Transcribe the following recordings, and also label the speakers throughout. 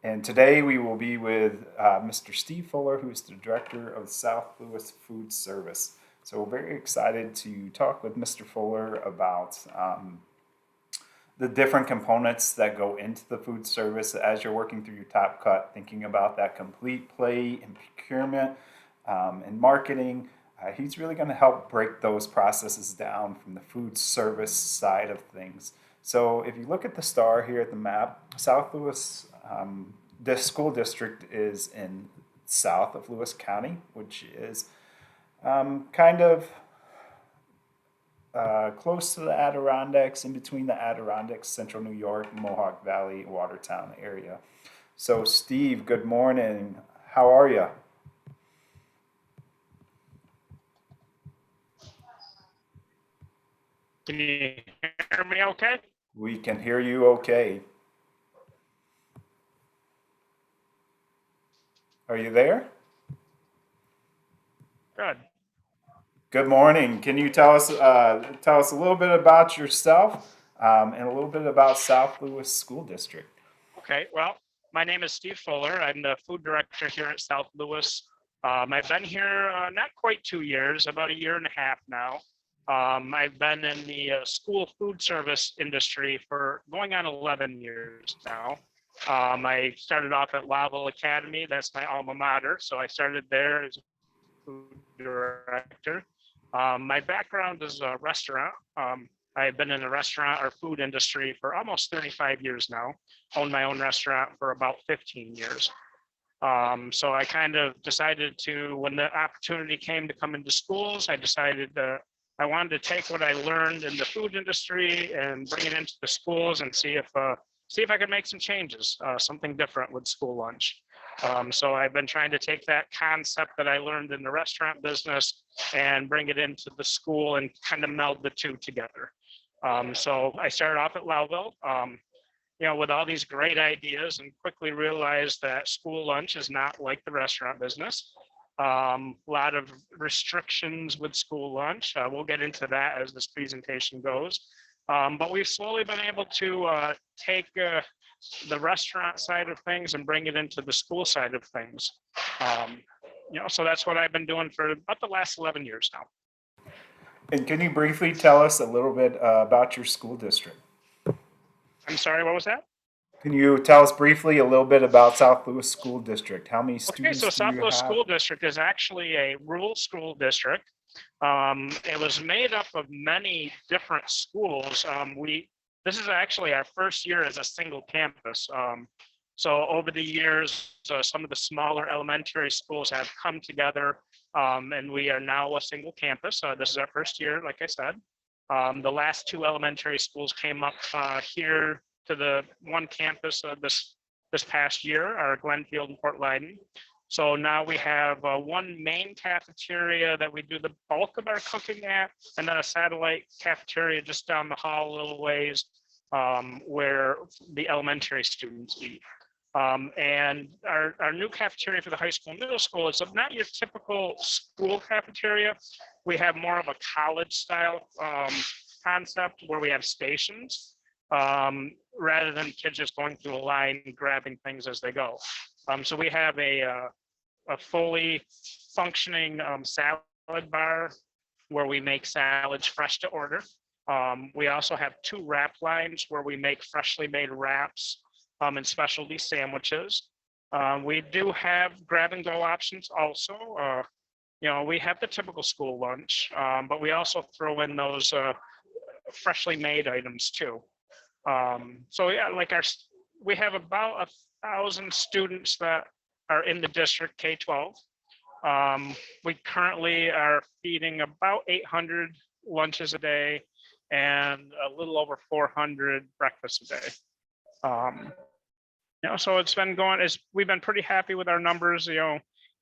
Speaker 1: And today we will be with Mr. Steve Fuller, who is the director of South Louis Food Service. So we're very excited to talk with Mr. Fuller about the different components that go into the food service as you're working through your top cut, thinking about that complete play and procurement and marketing. He's really going to help break those processes down from the food service side of things. So if you look at the star here at the map, South Louis, this school district is in south of Lewis County, which is kind of close to the Adirondacks, in between the Adirondacks, Central New York, Mohawk Valley, Watertown area. So, Steve, good morning. How are you?
Speaker 2: Can you hear me okay?
Speaker 1: We can hear you okay. Are you there?
Speaker 2: Good.
Speaker 1: Good morning. Can you tell us a little bit about yourself and a little bit about South Louis School District?
Speaker 2: Okay. Well, my name is Steve Fuller. I'm the food director here at South Louis. I've been here not quite 2 years, about a year and a half now. I've been in the school food service industry for going on 11 years now. I started off at Laval Academy. That's my alma mater. So I started there as a food director. My background is a restaurant. I've been in the restaurant or food industry for almost 35 years now. Owned my own restaurant for about 15 years. So I kind of decided to, when the opportunity came to come into schools, I decided that I wanted to take what I learned in the food industry and bring it into the schools and see if I could make some changes, something different with school lunch. So I've been trying to take that concept that I learned in the restaurant business and bring it into the school and kind of meld the two together. So I started off at Loudville, with all these great ideas, and quickly realized that school lunch is not like the restaurant business. A lot of restrictions with school lunch. We'll get into that as this presentation goes. But we've slowly been able to take the restaurant side of things and bring it into the school side of things. So that's what I've been doing for about the last 11 years now.
Speaker 1: And can you briefly tell us a little bit about your school district?
Speaker 2: I'm sorry, what was that?
Speaker 1: Can you tell us briefly a little bit about South Louis School District? How many
Speaker 2: Okay, so
Speaker 1: students do you
Speaker 2: Southwest
Speaker 1: have?
Speaker 2: School District is actually a rural school district. It was made up of many different schools. This is actually our first year as a single campus. So over the years, some of the smaller elementary schools have come together, and we are now a single campus. This is our first year, like I said. The last two elementary schools came up here to the one campus this past year, our Glenfield and Port Leyden. So now we have one main cafeteria that we do the bulk of our cooking at, and then a satellite cafeteria just down the hall a little ways, where the elementary students eat. And our new cafeteria for the high school and middle school is not your typical school cafeteria. We have more of a college style concept where we have stations, rather than kids just going through a line and grabbing things as they go. So we have a fully functioning salad bar where we make salads fresh to order. We also have two wrap lines where we make freshly made wraps and specialty sandwiches. We do have grab and go options also. We have the typical school lunch, but we also throw in those freshly made items too. So yeah, we have about 1,000 students that are in the district K-12. We currently are feeding about 800 lunches a day and a little over 400 breakfasts a day. So it's been we've been pretty happy with our numbers,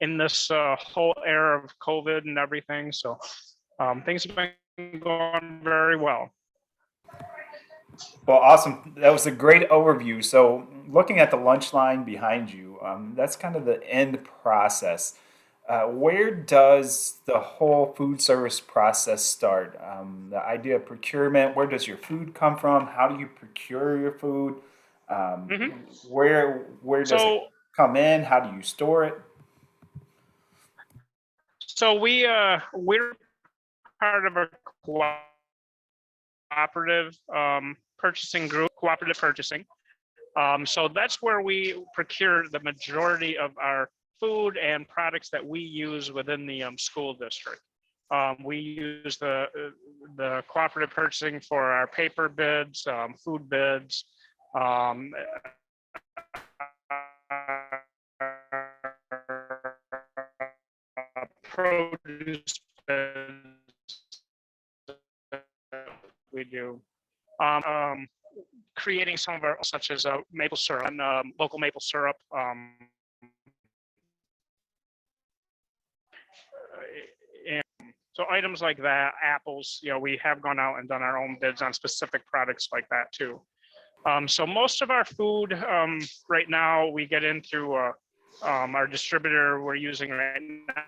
Speaker 2: in this whole era of COVID and everything. So things have been going very well.
Speaker 1: Well, awesome. That was a great overview. So, looking at the lunch line behind you, that's kind of the end process. Where does the whole food service process start? The idea of procurement, where does your food come from? How do you procure your food?
Speaker 2: Mhm.
Speaker 1: Where does it
Speaker 2: So,
Speaker 1: come in? How do you store it?
Speaker 2: we're part of a cooperative purchasing group, cooperative purchasing. So that's where we procure the majority of our food and products that we use within the school district. We use the cooperative purchasing for our paper bids, food bids, um, produce bids we do. Creating some of our, such as maple syrup and local maple syrup. And so items like that, apples, we have gone out and done our own bids on specific products like that too. So most of our food right now we get in through our distributor we're using right now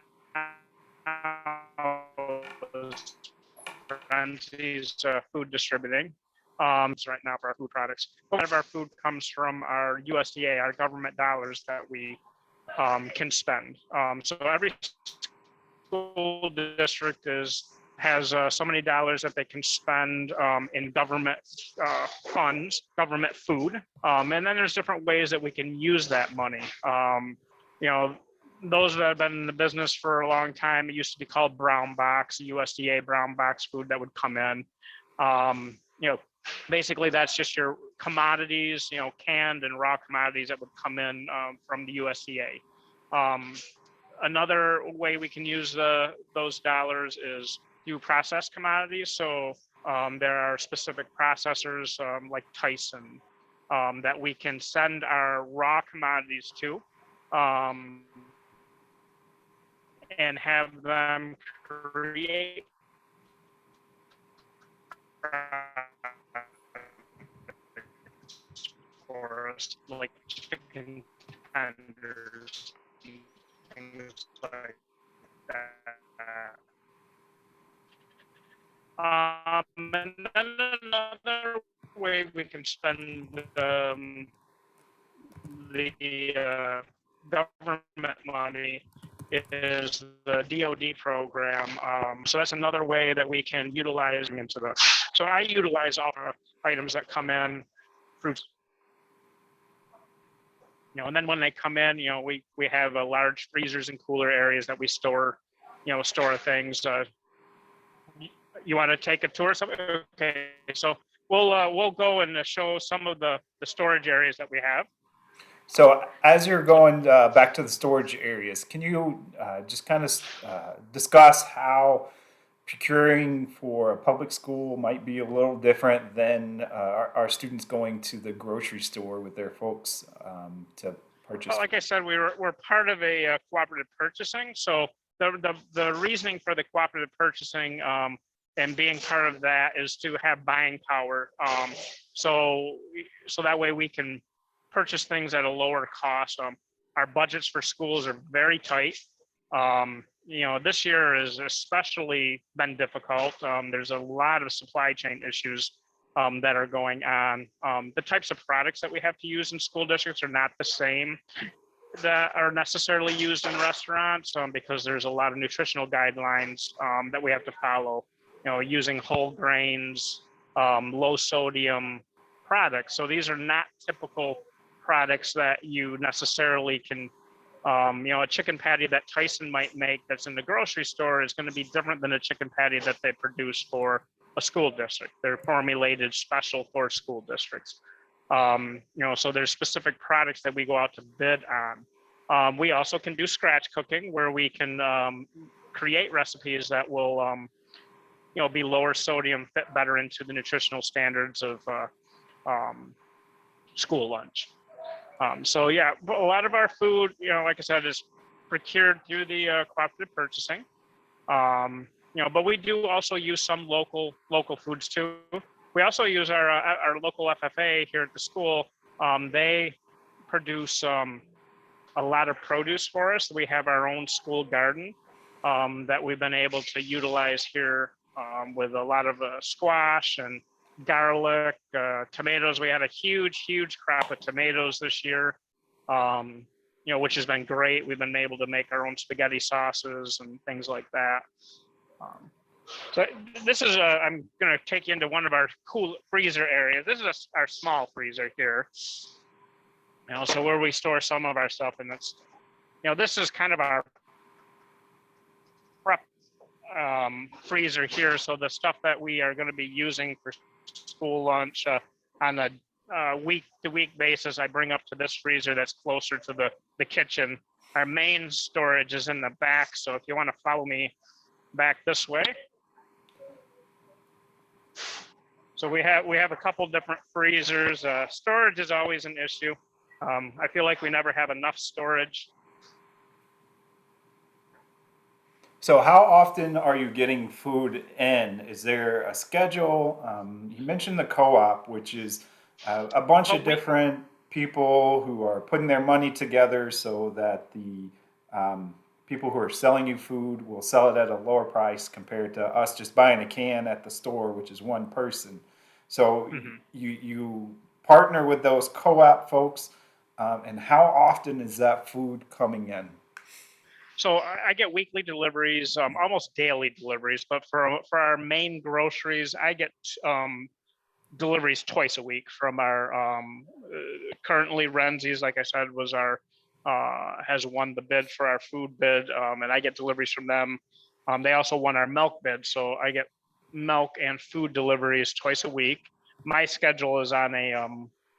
Speaker 2: is Frenzy's food distributing. So right now for our food products, a lot of our food comes from our USDA, our government dollars that we can spend. So every school district has so many dollars that they can spend in government funds, government food, and then there's different ways that we can use that money. You know, those that have been in the business for a long time, it used to be called brown box, USDA brown box food that would come in. Basically that's just your commodities, canned and raw commodities that would come in from the USDA. Another way we can use those dollars is through processed commodities. So there are specific processors like Tyson that we can send our raw commodities to and have them create for us, like chicken tenders, things like that. And then another way we can spend the government money is the DoD program. So that's another way that we can utilize into the. So I utilize all the items that come in, fruits, and then when they come in, we have a large freezers and cooler areas that we store, store things. You want to take a tour? Okay, so we'll go and show some of the storage areas that we have.
Speaker 1: So as you're
Speaker 2: So
Speaker 1: going back to the storage areas, can you just kind of discuss how procuring for a public school might be a little different than our students going to the grocery store with their folks to purchase
Speaker 2: like I
Speaker 1: food?
Speaker 2: said, we're part of a cooperative purchasing. So the reasoning for the cooperative purchasing and being part of that is to have buying power. So that way we can purchase things at a lower cost. Our budgets for schools are very tight. This year has especially been difficult. There's a lot of supply chain issues that are going on. The types of products that we have to use in school districts are not the same that are necessarily used in restaurants because there's a lot of nutritional guidelines that we have to follow, using whole grains, low sodium products. So these are not typical products that you necessarily can, a chicken patty that Tyson might make that's in the grocery store is going to be different than a chicken patty that they produce for a school district. They're formulated special for school districts. So there's specific products that we go out to bid on. We also can do scratch cooking where we can create recipes that will, be lower sodium, fit better into the nutritional standards of school lunch. So yeah, a lot of our food, like I said, is procured through the cooperative purchasing. But we do also use some local foods too. We also use our local FFA here at the school. They produce a lot of produce for us. We have our own school garden that we've been able to utilize here with a lot of squash and garlic, tomatoes. We had a huge crop of tomatoes this year, which has been great. We've been able to make our own spaghetti sauces and things like that. So this is I'm going to take you into one of our cool freezer areas. This is our small freezer here. So where we store some of our stuff, and it's, this is kind of our prep freezer here. So the stuff that we are going to be using for school lunch on a week-to-week basis, I bring up to this freezer that's closer to the kitchen. Our main storage is in the back. So if you want to follow me back this way. So we have a couple different freezers. Storage is always an issue. I feel like we never have enough storage.
Speaker 1: So how often are you getting food in? Is there a schedule? You mentioned the co-op, which is a bunch of different people who are putting their money together so that the people who are selling you food will sell it at a lower price compared to us just buying a can at the store, which is one person. So you partner with those co-op folks, and how often is that food coming in?
Speaker 2: So I get weekly deliveries, almost daily deliveries, but for our main groceries, I get deliveries twice a week from our currently Renzi's, like I said, was our has won the bid for our food bid, and I get deliveries from them. They also won our milk bid, so I get milk and food deliveries twice a week. My schedule is on a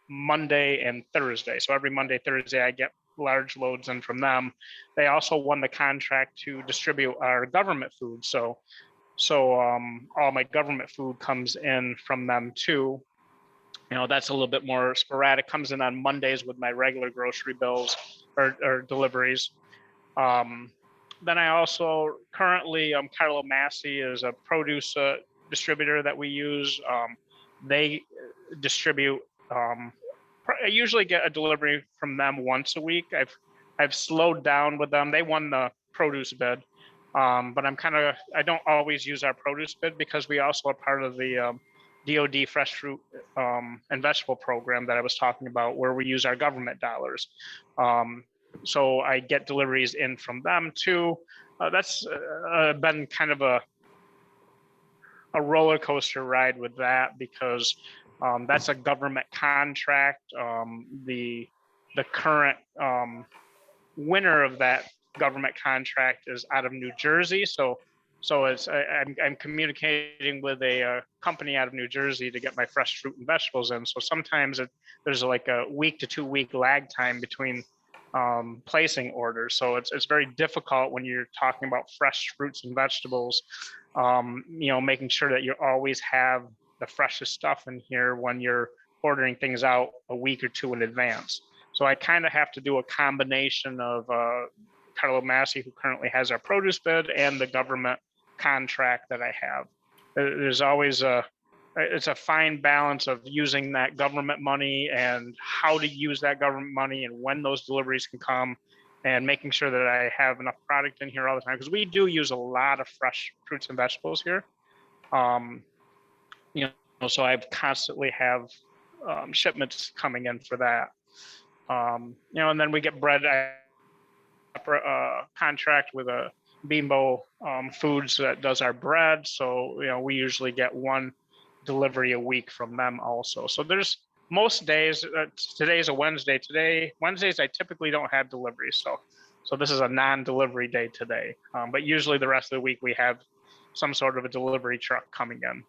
Speaker 2: Monday and Thursday, so every Monday, Thursday, I get large loads in from them. They also won the contract to distribute our government food, so all my government food comes in from them too. That's a little bit more sporadic. Comes in on Mondays with my regular grocery bills or deliveries. Then I also currently, Carlo Massey is a produce distributor that we use. They distribute. I usually get a delivery from them once a week. I've slowed down with them. They won the produce bid, but I don't always use our produce bid because we also are part of the DoD fresh fruit and vegetable program that I was talking about, where we use our government dollars. So I get deliveries in from them too. That's been kind of a roller coaster ride with that because that's a government contract. The current winner of that government contract is out of New Jersey, so I'm communicating with a company out of New Jersey to get my fresh fruit and vegetables in. So sometimes there's like a week to 2 week lag time between placing orders. So it's very difficult when you're talking about fresh fruits and vegetables. Making sure that you always have the freshest stuff in here when you're ordering things out a week or two in advance. So I kind of have to do a combination of Carlo Massey, who currently has our produce bid, and the government contract that I have. There's always it's a fine balance of using that government money and how to use that government money and when those deliveries can come, and making sure that I have enough product in here all the time, because we do use a lot of fresh fruits and vegetables here. So I constantly have shipments coming in for that. And then we get bread. Contract with a Bimbo Foods that does our bread. So, we usually get one delivery a week from them also. So there's most days, today's a Wednesday. Wednesdays, I typically don't have deliveries. So this is a non-delivery day today. But usually the rest of the week, we have some sort of a delivery truck coming in.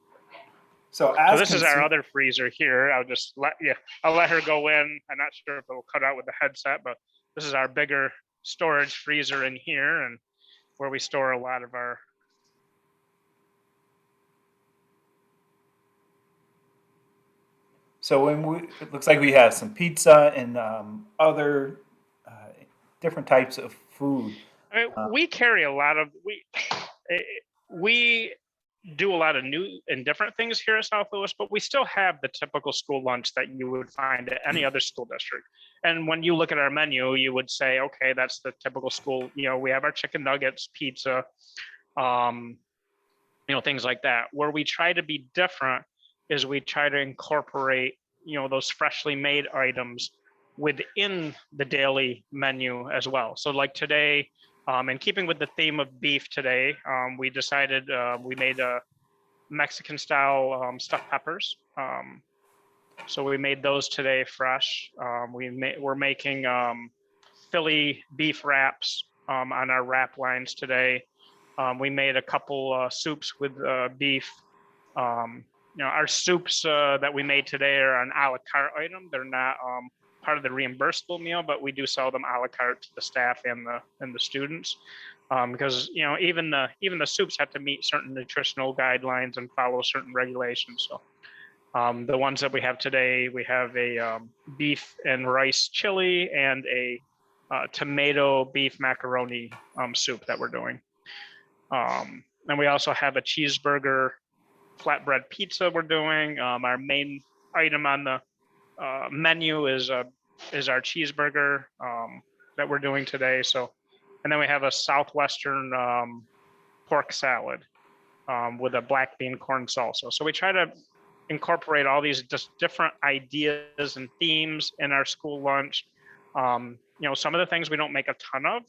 Speaker 2: So this is our other freezer here. I'll let her go in. I'm not sure if it'll cut out with the headset, but this is our bigger storage freezer in here, and where we store a lot of our.
Speaker 1: So it looks like we have some pizza and other different types of food.
Speaker 2: We carry a lot of we do a lot of new and different things here at South Louis, but we still have the typical school lunch that you would find at any other school district. And when you look at our menu, you would say, okay, that's the typical school. We have our chicken nuggets, pizza, things like that. Where we try to be different is we try to incorporate, those freshly made items within the daily menu as well. So like today, in keeping with the theme of beef today, we decided we made a Mexican style stuffed peppers. So we made those today fresh. We're making Philly beef wraps on our wrap lines today. We made a couple soups with beef. Our soups that we made today are an a la carte item. They're not part of the reimbursable meal, but we do sell them a la carte to the staff and the students, because even the soups have to meet certain nutritional guidelines and follow certain regulations. So the ones that we have today, we have a beef and rice chili and a tomato beef macaroni soup that we're doing. And we also have a cheeseburger flatbread pizza we're doing. Our main item on the menu is our cheeseburger that we're doing today. So, and then we have a Southwestern pork salad with a black bean corn salsa. So we try to incorporate all these just different ideas and themes in our school lunch. Some of the things we don't make a ton of.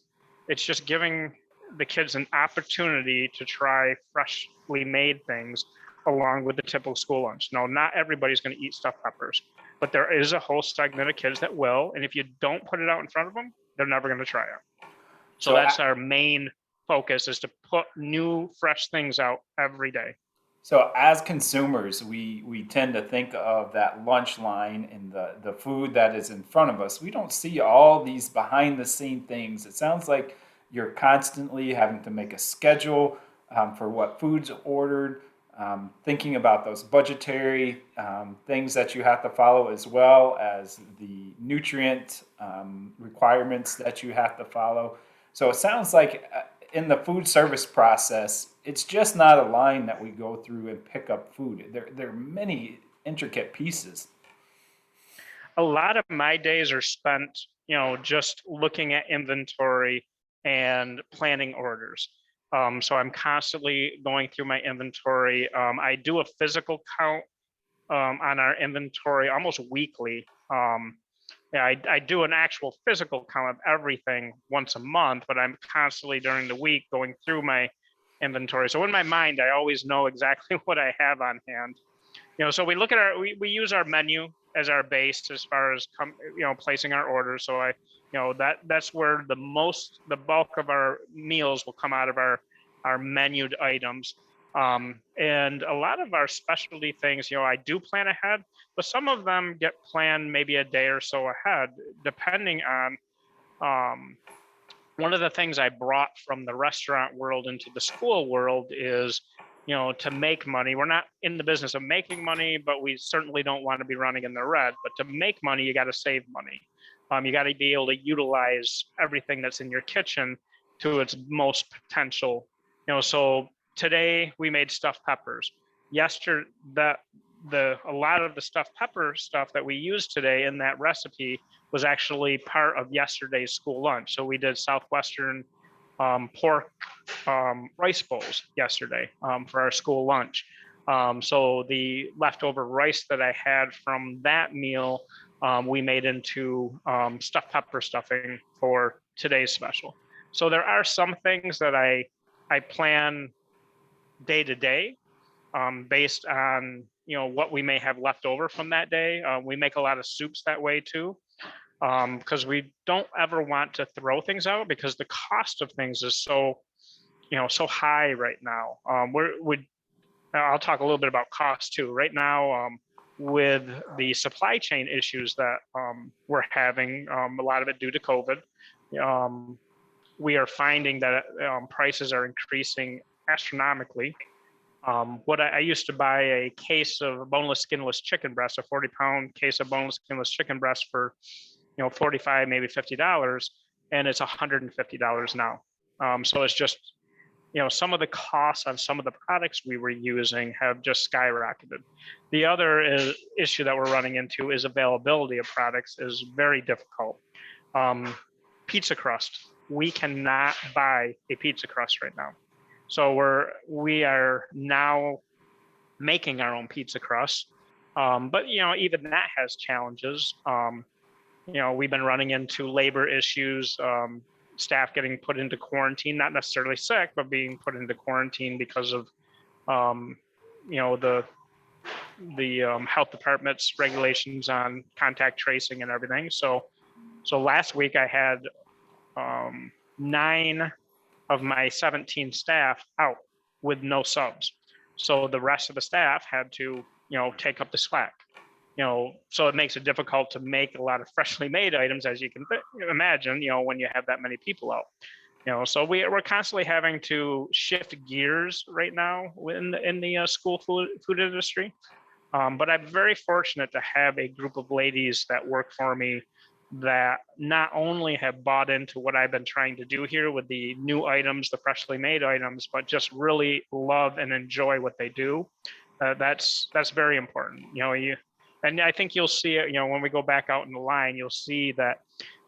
Speaker 2: It's just giving the kids an opportunity to try freshly made things along with the typical school lunch. No, not everybody's going to eat stuffed peppers, but there is a whole segment of kids that will. And if you don't put it out in front of them, they're never going to try it. So that's our main focus, is to put new, fresh things out every day.
Speaker 1: So as consumers, we tend to think of that lunch line and the food that is in front of us. We don't see all these behind the scene things. It sounds like you're constantly having to make a schedule for what food's ordered, thinking about those budgetary things that you have to follow, as well as the nutrient requirements that you have to follow. So it sounds like in the food service process, it's just not a line that we go through and pick up food. There are many intricate pieces.
Speaker 2: A lot of my days are spent, just looking at inventory and planning orders. So I'm constantly going through my inventory. I do a physical count on our inventory almost weekly. I do an actual physical count of everything once a month, but I'm constantly during the week going through my inventory. So in my mind, I always know exactly what I have on hand. So we look at we use our menu as our base as far as placing our orders. So that's where the bulk of our meals will come out of our menued items. And a lot of our specialty things, I do plan ahead, but some of them get planned maybe a day or so ahead, depending on one of the things I brought from the restaurant world into the school world is, to make money. We're not in the business of making money, but we certainly don't want to be running in the red. But to make money, you got to save money. You got to be able to utilize everything that's in your kitchen to its most potential. So today we made stuffed peppers. Yesterday, a lot of the stuffed pepper stuff that we used today in that recipe was actually part of yesterday's school lunch. So we did Southwestern pork rice bowls yesterday for our school lunch. So the leftover rice that I had from that meal, we made into stuffed pepper stuffing for today's special. So there are some things that I plan day to day based on what we may have left over from that day. We make a lot of soups that way too, because we don't ever want to throw things out because the cost of things is so high right now. I'll talk a little bit about cost too. Right now, with the supply chain issues that we're having, a lot of it due to COVID, we are finding that prices are increasing astronomically. What I used to buy a case of boneless, skinless chicken breast, a 40-pound case of boneless, skinless chicken breast for, $45, maybe $50, and it's $150 now. So it's just, some of the costs on some of the products we were using have just skyrocketed. The other issue that we're running into is availability of products is very difficult. Pizza crust. We cannot buy a pizza crust right now. So we are now making our own pizza crust. But even that has challenges. We've been running into labor issues, staff getting put into quarantine, not necessarily sick, but being put into quarantine because of um, the health department's regulations on contact tracing and everything. So last week I had 9 of my 17 staff out with no subs. So the rest of the staff had to, take up the slack. So it makes it difficult to make a lot of freshly made items, as you can imagine, when you have that many people out. So we're constantly having to shift gears right now in the school food industry. But I'm very fortunate to have a group of ladies that work for me that not only have bought into what I've been trying to do here with the new items, the freshly made items, but just really love and enjoy what they do. That's very important. And I think you'll see it. When we go back out in the line, you'll see that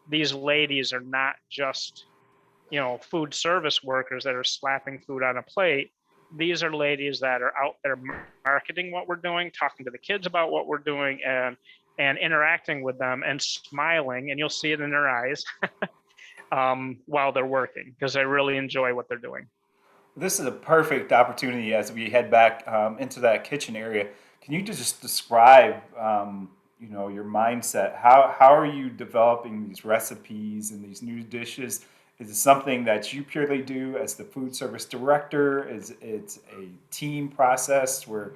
Speaker 2: these ladies are not just food service workers that are slapping food on a plate. These are ladies that are out there marketing what we're doing, talking to the kids about what we're doing, and interacting with them and smiling, and you'll see it in their eyes while they're working, because they really enjoy what they're doing.
Speaker 1: This is a perfect opportunity as we head back into that kitchen area. Can you just describe, your mindset? How are you developing these recipes and these new dishes? Is it something that you purely do as the food service director? Is it a team process where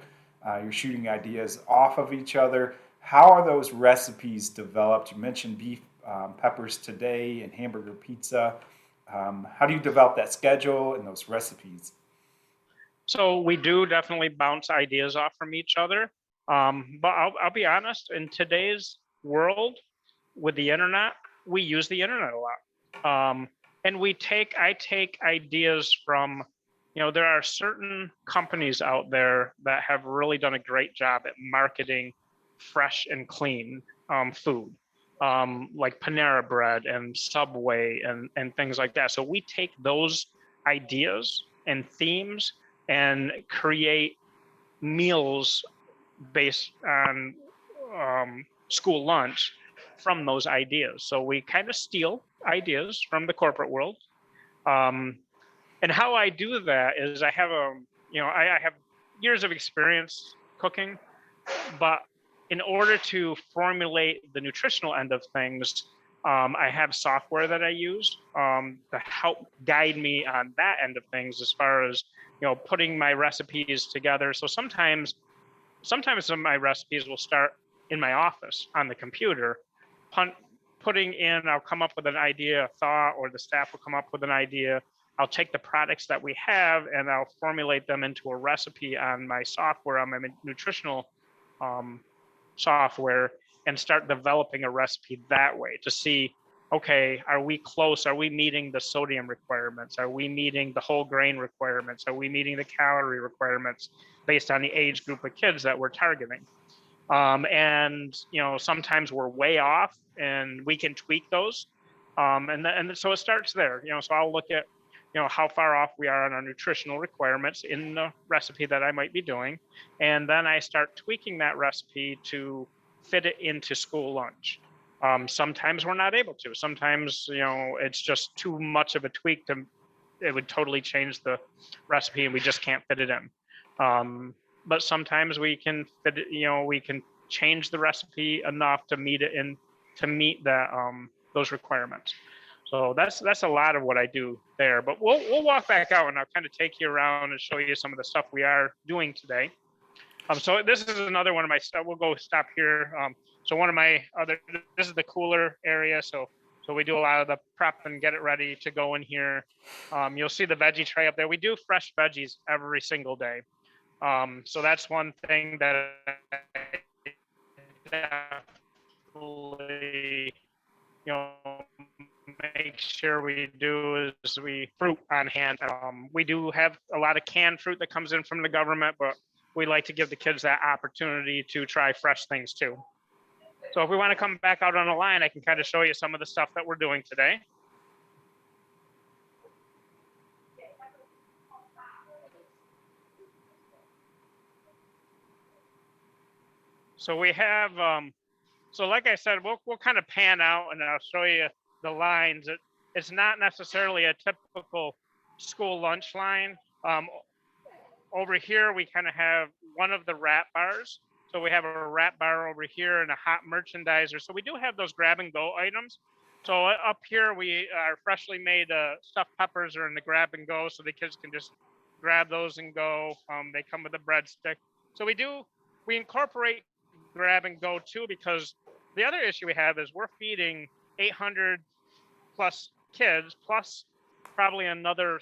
Speaker 1: you're shooting ideas off of each other? How are those recipes developed? You mentioned beef peppers today and hamburger pizza. How do you develop that schedule and those recipes?
Speaker 2: So we do definitely bounce ideas off from each other. But I'll be honest, in today's world with the internet, we use the internet a lot. And I take ideas from, there are certain companies out there that have really done a great job at marketing fresh and clean food, like Panera Bread and Subway and things like that. So we take those ideas and themes and create meals based on school lunch from those ideas. So we kind of steal ideas from the corporate world. Um, and how I do that is I have years of experience cooking, but in order to formulate the nutritional end of things, I have software that I use to help guide me on that end of things, as far as putting my recipes together. So sometimes some of my recipes will start in my office on the computer, putting in. I'll come up with an idea, a thought, or the staff will come up with an idea. I'll take the products that we have and I'll formulate them into a recipe on my software, on my nutritional um, software, and start developing a recipe that way to see, okay, are we close? Are we meeting the sodium requirements? Are we meeting the whole grain requirements? Are we meeting the calorie requirements based on the age group of kids that we're targeting? And sometimes we're way off, and we can tweak those. And so it starts there. So I'll look at how far off we are on our nutritional requirements in the recipe that I might be doing, and then I start tweaking that recipe to fit it into school lunch. Sometimes we're not able to. Sometimes it's just too much of a tweak to it would totally change the recipe, and we just can't fit it in. But sometimes we can fit it, we can change the recipe enough to meet it in to meet that those requirements. So that's a lot of what I do there. But we'll walk back out, and I'll kind of take you around and show you some of the stuff we are doing today. So this is another one of my stuff. We'll go stop here. So one of my other, this is the cooler area. So we do a lot of the prep and get it ready to go in here. You'll see the veggie tray up there. We do fresh veggies every single day. So that's one thing that I definitely, make sure we do is we fruit on hand. We do have a lot of canned fruit that comes in from the government, but we like to give the kids that opportunity to try fresh things too. So if we want to come back out on the line, I can kind of show you some of the stuff that we're doing today. So we have, so like I said, we'll kind of pan out and I'll show you the lines. It's not necessarily a typical school lunch line. Over here, we kind of have one of the wrap bars. So we have a wrap bar over here and a hot merchandiser. So we do have those grab and go items. So up here, we are freshly made stuffed peppers are in the grab and go, so the kids can just grab those and go. They come with a breadstick. So we incorporate grab and go too, because the other issue we have is we're feeding 800 plus kids, plus probably another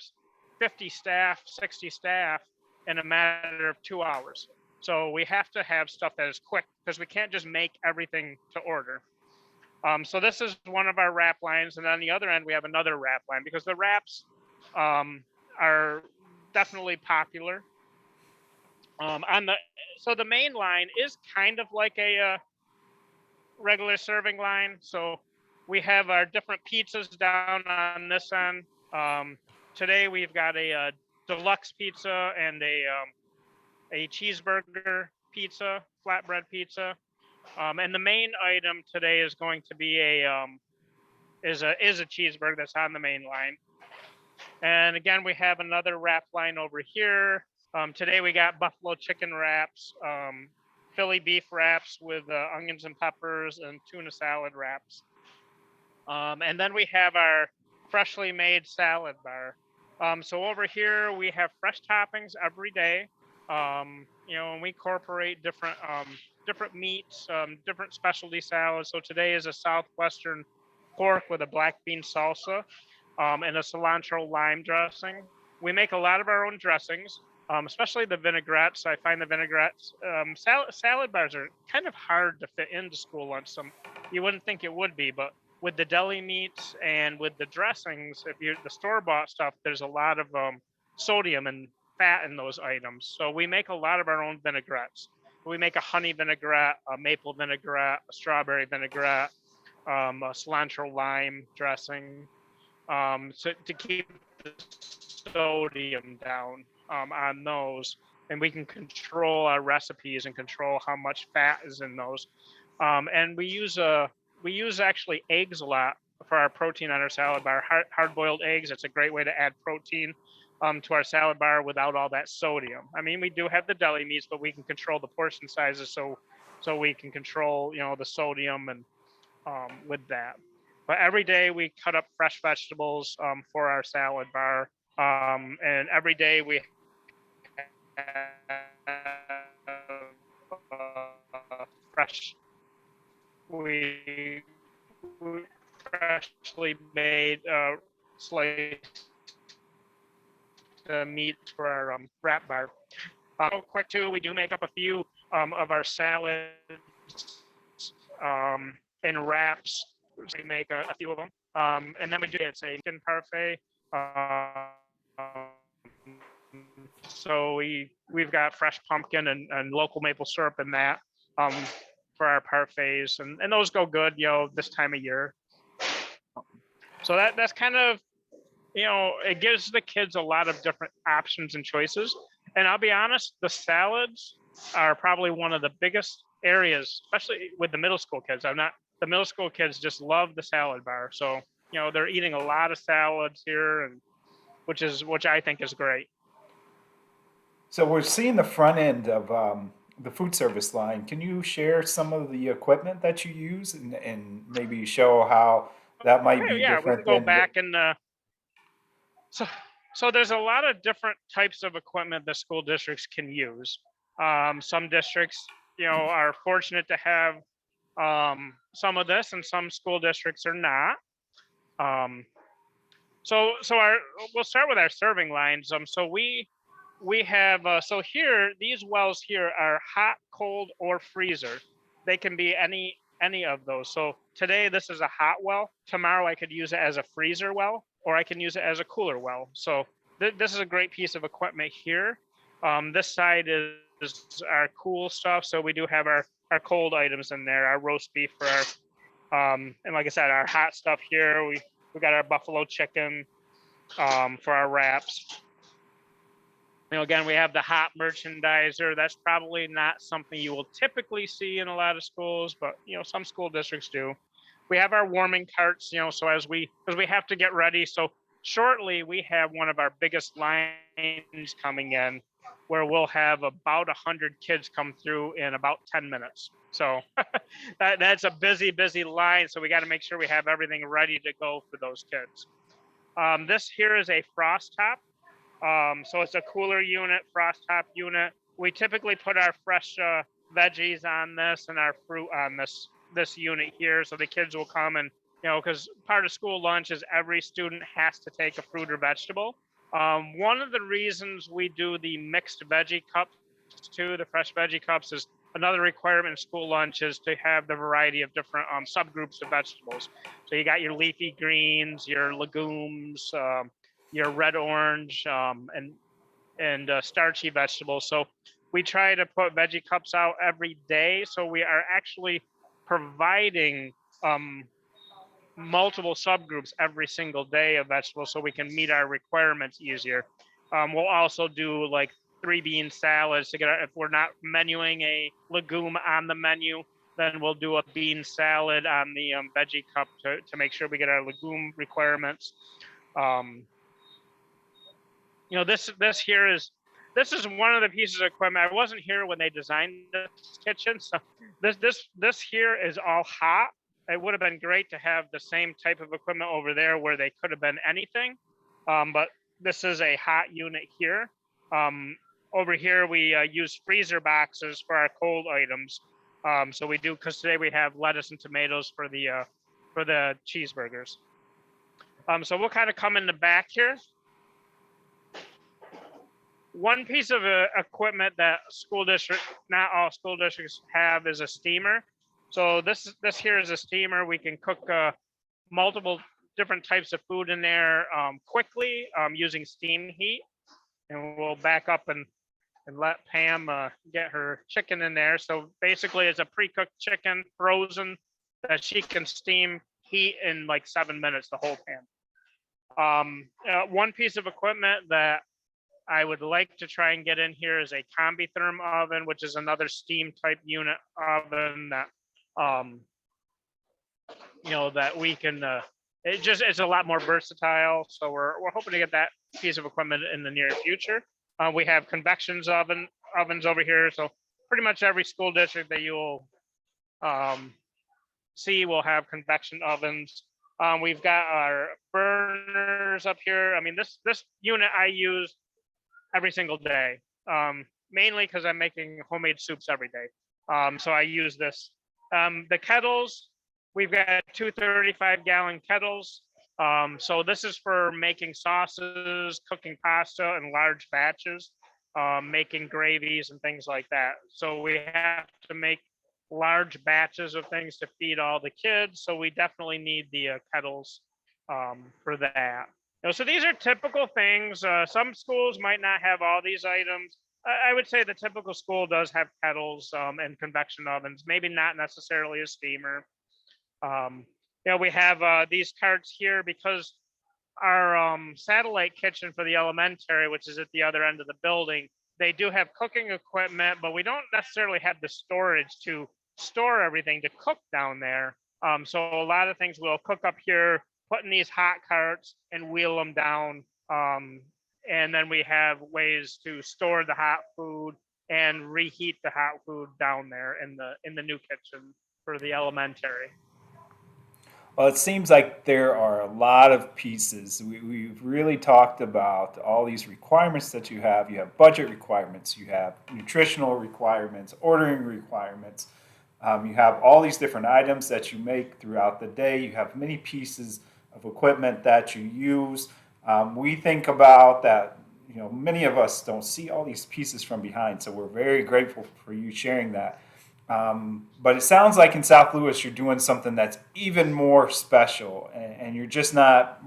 Speaker 2: 50 staff, 60 staff in a matter of 2 hours. So we have to have stuff that is quick because we can't just make everything to order. So this is one of our wrap lines, and on the other end we have another wrap line because the wraps are definitely popular. So the main line is kind of like a regular serving line. So we have our different pizzas down on this end. Today we've got a deluxe pizza and a cheeseburger pizza, flatbread pizza. And the main item today is going to be a cheeseburger that's on the main line. And again, we have another wrap line over here. Today we got buffalo chicken wraps, Philly beef wraps with onions and peppers, and tuna salad wraps. And then we have our freshly made salad bar. So over here we have fresh toppings every day. And we incorporate different meats, different specialty salads. So today is a southwestern pork with a black bean salsa and a cilantro lime dressing. We make a lot of our own dressings, especially the vinaigrettes. I find the vinaigrettes, salad bars are kind of hard to fit into school lunch. You wouldn't think it would be, but with the deli meats and with the dressings, the store-bought stuff, there's a lot of sodium and fat in those items. So we make a lot of our own vinaigrettes. We make a honey vinaigrette, a maple vinaigrette, a strawberry vinaigrette, a cilantro lime dressing, to keep the sodium down on those. And we can control our recipes and control how much fat is in those. And we use actually eggs a lot for our protein on our salad bar. Hard-boiled eggs. It's a great way to add protein to our salad bar without all that sodium. I mean, we do have the deli meats, but we can control the portion sizes, so we can control the sodium and with that. But every day we cut up fresh vegetables for our salad bar, and every day we have fresh. We freshly made sliced meat for our wrap bar. Real quick too, we do make up a few of our salads and wraps. So we make a few of them, and then we do it's a chicken parfait. So we've got fresh pumpkin and local maple syrup in that for our parfaits, and those go good, this time of year. So that's kind of, it gives the kids a lot of different options and choices. And I'll be honest, the salads are probably one of the biggest areas, especially with the middle school kids. The middle school kids just love the salad bar. So, they're eating a lot of salads here, and which I think is great.
Speaker 1: So we're seeing the front end of the food service line. Can you share some of the equipment that you use and maybe show how that might
Speaker 2: Okay,
Speaker 1: be
Speaker 2: yeah, we can
Speaker 1: different
Speaker 2: go
Speaker 1: than?
Speaker 2: back and so there's a lot of different types of equipment that school districts can use. Some districts, are fortunate to have some of this, and some school districts are not. So we'll start with our serving lines. So we have so here, these wells here are hot, cold, or freezer. They can be any of those. So today this is a hot well. Tomorrow I could use it as a freezer well, or I can use it as a cooler well. So this is a great piece of equipment here. This side is our cool stuff. So we do have our cold items in there, our roast beef for our, and like I said, our hot stuff here. We got our buffalo chicken for our wraps. Again, we have the hot merchandiser. That's probably not something you will typically see in a lot of schools, but some school districts do. We have our warming carts, so because we have to get ready. So shortly, we have one of our biggest lines coming in, where we'll have about 100 kids come through in about 10 minutes. So that's a busy, busy line. So we got to make sure we have everything ready to go for those kids. This here is a frost top. So it's a cooler unit, frost top unit. We typically put our fresh veggies on this and our fruit on this unit here. So the kids will come and, because part of school lunch is every student has to take a fruit or vegetable. One of the reasons we do the mixed veggie cups too, the fresh veggie cups, is another requirement in school lunch is to have the variety of different subgroups of vegetables. So you got your leafy greens, your legumes, your red, orange, and starchy vegetables. So we try to put veggie cups out every day. So we are actually providing multiple subgroups every single day of vegetables, so we can meet our requirements easier. We'll also do like 3-bean salads to get if we're not menuing a legume on the menu, then we'll do a bean salad on the veggie cup to make sure we get our legume requirements. This is one of the pieces of equipment. I wasn't here when they designed this kitchen, so this here is all hot. It would have been great to have the same type of equipment over there where they could have been anything, but this is a hot unit here. Over here we use freezer boxes for our cold items. So we do, because today we have lettuce and tomatoes for the cheeseburgers. So we'll kind of come in the back here. One piece of equipment that not all school districts have, is a steamer. So this here is a steamer. We can cook multiple different types of food in there quickly using steam heat. And we'll back up and let Pam get her chicken in there. So basically it's a pre-cooked chicken, frozen, that she can steam heat in like 7 minutes, the whole pan. One piece of equipment that I would like to try and get in here is a combi-therm oven, which is another steam type unit oven that, that we can, it's a lot more versatile. So we're hoping to get that piece of equipment in the near future. We have convection ovens over here. So pretty much every school district that you'll see will have convection ovens. We've got our burners up here. I mean, this unit I use every single day, mainly because I'm making homemade soups every day. So I use this. The kettles, we've got 2 35-gallon kettles. So this is for making sauces, cooking pasta in large batches, making gravies and things like that. So we have to make large batches of things to feed all the kids. So we definitely need the kettles for that. So these are typical things. Some schools might not have all these items. I would say the typical school does have kettles and convection ovens, maybe not necessarily a steamer. We have these carts here because our satellite kitchen for the elementary, which is at the other end of the building, they do have cooking equipment, but we don't necessarily have the storage to store everything to cook down there. So a lot of things we'll cook up here, put in these hot carts and wheel them down. And then we have ways to store the hot food and reheat the hot food down there in the new kitchen for the elementary.
Speaker 1: Well, it seems like there are a lot of pieces. We've really talked about all these requirements that you have. You have budget requirements, you have nutritional requirements, ordering requirements. You have all these different items that you make throughout the day. You have many pieces of equipment that you use. We think about that, many of us don't see all these pieces from behind. So we're very grateful for you sharing that. But it sounds like in South Louis, you're doing something that's even more special, and you're just not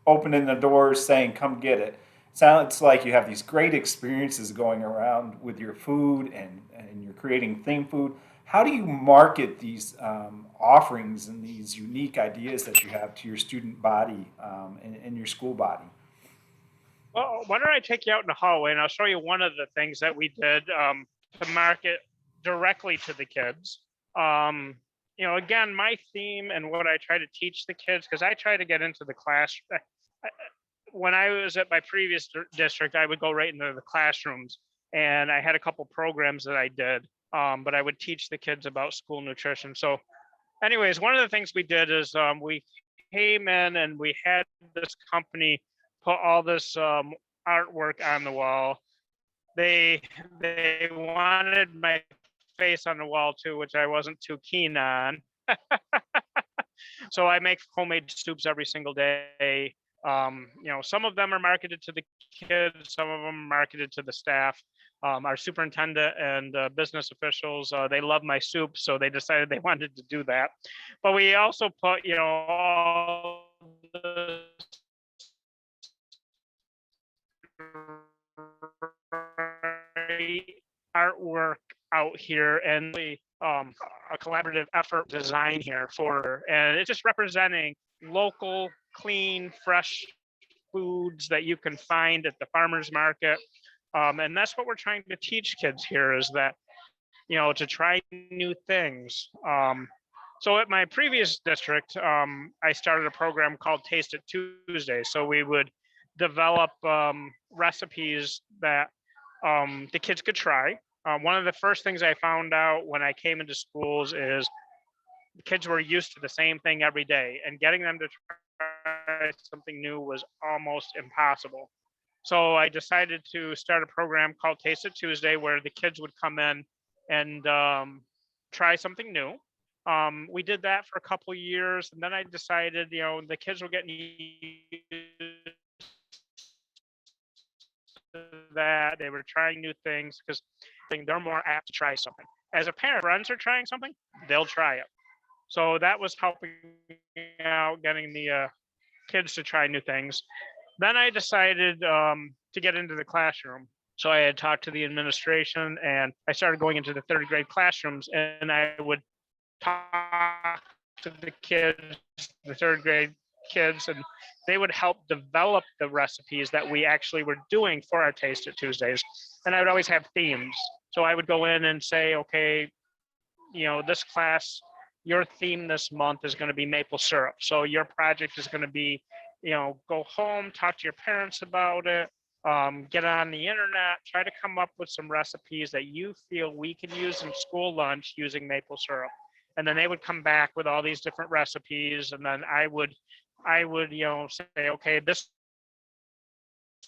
Speaker 1: opening the doors saying, come get it. It sounds like you have these great experiences going around with your food, and you're creating theme food. How do you market these offerings and these unique ideas that you have to your student body and your school body?
Speaker 2: Well, why don't I take you out in the hallway and I'll show you one of the things that we did to market directly to the kids. Again, my theme and what I try to teach the kids, because I try to get into the class. When I was at my previous district, I would go right into the classrooms, and I had a couple programs that I did, but I would teach the kids about school nutrition. So, anyways, one of the things we did is we came in and we had this company put all this artwork on the wall. They wanted my face on the wall too, which I wasn't too keen on. So I make homemade soups every single day. Some of them are marketed to the kids, some of them are marketed to the staff. Our superintendent and business officials, they love my soup, so they decided they wanted to do that. But we also put, all the artwork out here, and a collaborative effort design here and it's just representing local, clean, fresh foods that you can find at the farmers market. And that's what we're trying to teach kids here, is that, to try new things. So at my previous district, I started a program called Taste It Tuesday. So we would develop recipes that the kids could try. One of the first things I found out when I came into schools is the kids were used to the same thing every day, and getting them to try something new was almost impossible. So I decided to start a program called Taste It Tuesday, where the kids would come in and try something new. We did that for a couple of years, and then I decided, the kids were getting used to that. They were trying new things because they're more apt to try something. As a parent, friends are trying something, they'll try it. So that was helping out, getting the kids to try new things. Then I decided to get into the classroom. So I had talked to the administration, and I started going into the third grade classrooms, and I would talk to the kids, the third grade kids, and they would help develop the recipes that we actually were doing for our Taste It Tuesdays. And I would always have themes. So I would go in and say, okay, this class, your theme this month is going to be maple syrup. So your project is going to be, go home, talk to your parents about it, get on the internet, try to come up with some recipes that you feel we can use in school lunch using maple syrup. And then they would come back with all these different recipes, and then I would, say, okay, this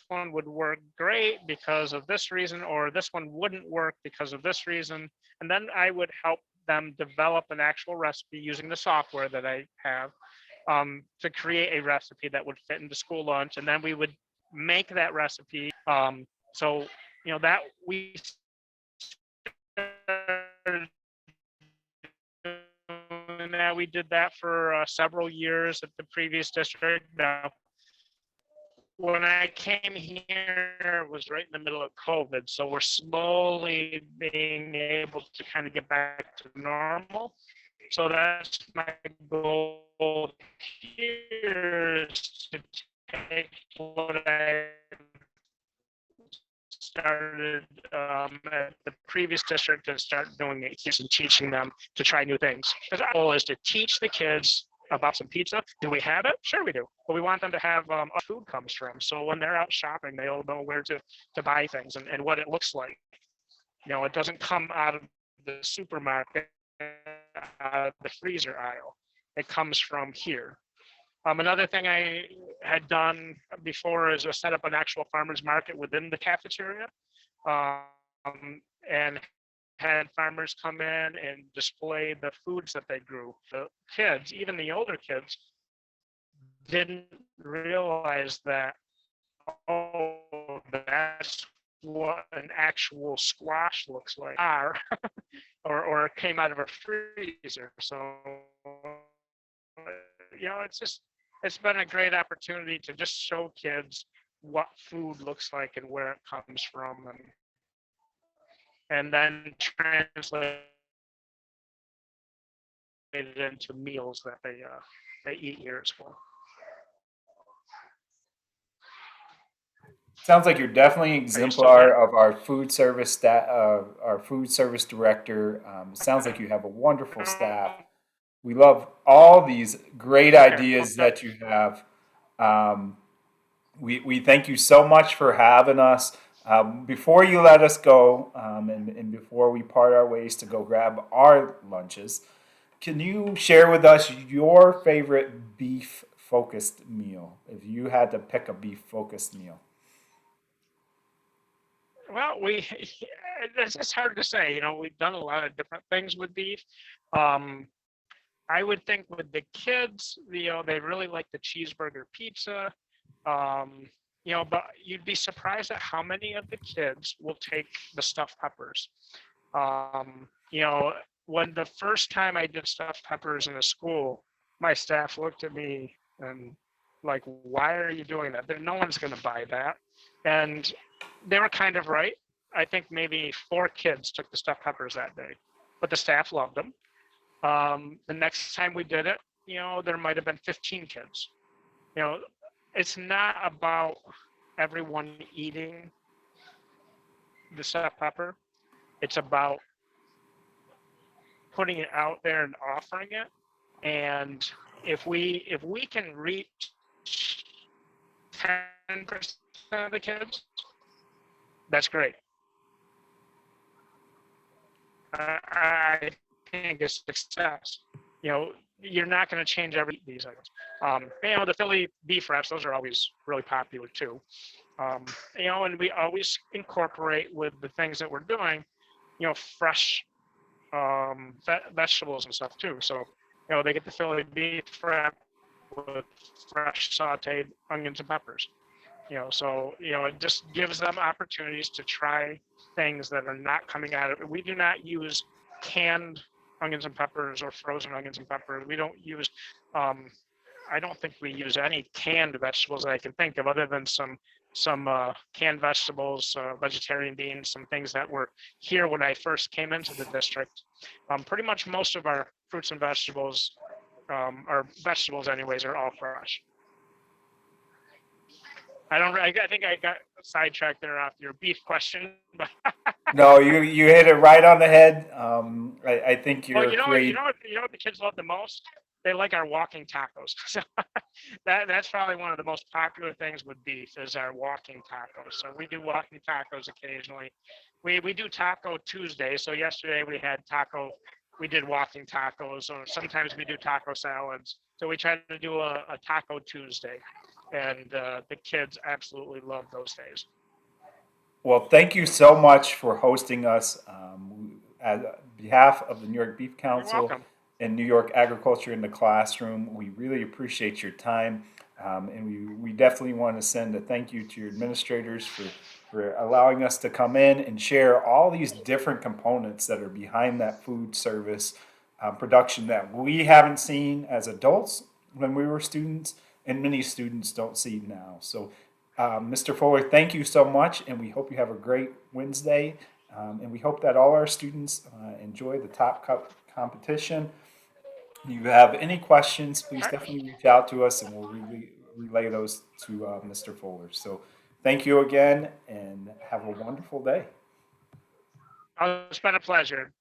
Speaker 2: one would work great because of this reason, or this one wouldn't work because of this reason. And then I would help them develop an actual recipe using the software that I have, to create a recipe that would fit into school lunch. And then we would make that recipe. So, that we and we did that for several years at the previous district. Now, when I came here, it was right in the middle of COVID. So we're slowly being able to kind of get back to normal. So that's my goal here, is to take what I started at the previous district and start doing it and teaching them to try new things. Because our goal is to teach the kids about some pizza. Do we have it? Sure we do. But we want them to have food comes from. So when they're out shopping, they'll know where to buy things and what it looks like. It doesn't come out of the supermarket, out of the freezer aisle. It comes from here. Another thing I had done before is set up an actual farmer's market within the cafeteria, and had farmers come in and display the foods that they grew. The kids, even the older kids, didn't realize that, oh, that's what an actual squash looks like, or came out of a freezer. So, it's been a great opportunity to just show kids what food looks like and where it comes from, and then translate it into meals that they eat here as well.
Speaker 1: Sounds like you're definitely
Speaker 2: Are you still
Speaker 1: exemplar
Speaker 2: there?
Speaker 1: of our food service our food service director. Sounds like you have a wonderful staff. We love all these great
Speaker 2: Okay. Well,
Speaker 1: ideas that you have. Um, we thank you so much for having us. Before you let us go, and before we part our ways to go grab our lunches, can you share with us your favorite beef focused meal? If you had to pick a beef focused meal.
Speaker 2: well, it's hard to say. We've done a lot of different things with beef. Um, I would think with the kids, they really like the cheeseburger pizza. Um, but you'd be surprised at how many of the kids will take the stuffed peppers. Um, you know, when the first time I did stuffed peppers in a school, my staff looked at me and like, why are you doing that? No one's going to buy that. And they were kind of right. I think maybe 4 kids took the stuffed peppers that day, but the staff loved them. The next time we did it, there might have been 15 kids. You know, it's not about everyone eating the stuffed pepper. It's about putting it out there and offering it. And if we can reach 10% of the kids, that's great. I think it's success. You know, you're not going to change every these items. The Philly beef wraps, those are always really popular too. Um, and we always incorporate with the things that we're doing, fresh vegetables and stuff too. So, they get the Philly beef wrap with fresh sauteed onions and peppers. So it just gives them opportunities to try things that are not coming out of it. We do not use canned onions and peppers or frozen onions and peppers. We don't use um, I don't think we use any canned vegetables that I can think of, other than some canned vegetables, vegetarian beans, some things that were here when I first came into the district. Pretty much most of our fruits and vegetables, or vegetables anyways, are all fresh. I don't. I think I got sidetracked there after your beef question, but
Speaker 1: No, you hit it right on the head. I think
Speaker 2: well,
Speaker 1: you're great.
Speaker 2: what the kids love the most? They like our walking tacos. So that's probably one of the most popular things with beef is our walking tacos. So we do walking tacos occasionally. We do Taco Tuesday. So yesterday we had taco. We did walking tacos, or sometimes we do taco salads. So we try to do a Taco Tuesday, and the kids absolutely love those days.
Speaker 1: Well, thank you so much for hosting us. On behalf of the New York Beef
Speaker 2: You're
Speaker 1: Council
Speaker 2: welcome.
Speaker 1: and New York Agriculture in the Classroom, we really appreciate your time. And we definitely want to send a thank you to your administrators for allowing us to come in and share all these different components that are behind that food service production that we haven't seen as adults when we were students, and many students don't see now. So Mr. Fuller, thank you so much, and we hope you have a great Wednesday. And we hope that all our students enjoy the Top Cup competition. If you have any questions, please
Speaker 2: All right.
Speaker 1: definitely reach out to us, and we'll relay those to Mr. Fuller. So thank you again, and have a wonderful day.
Speaker 2: It's been a pleasure.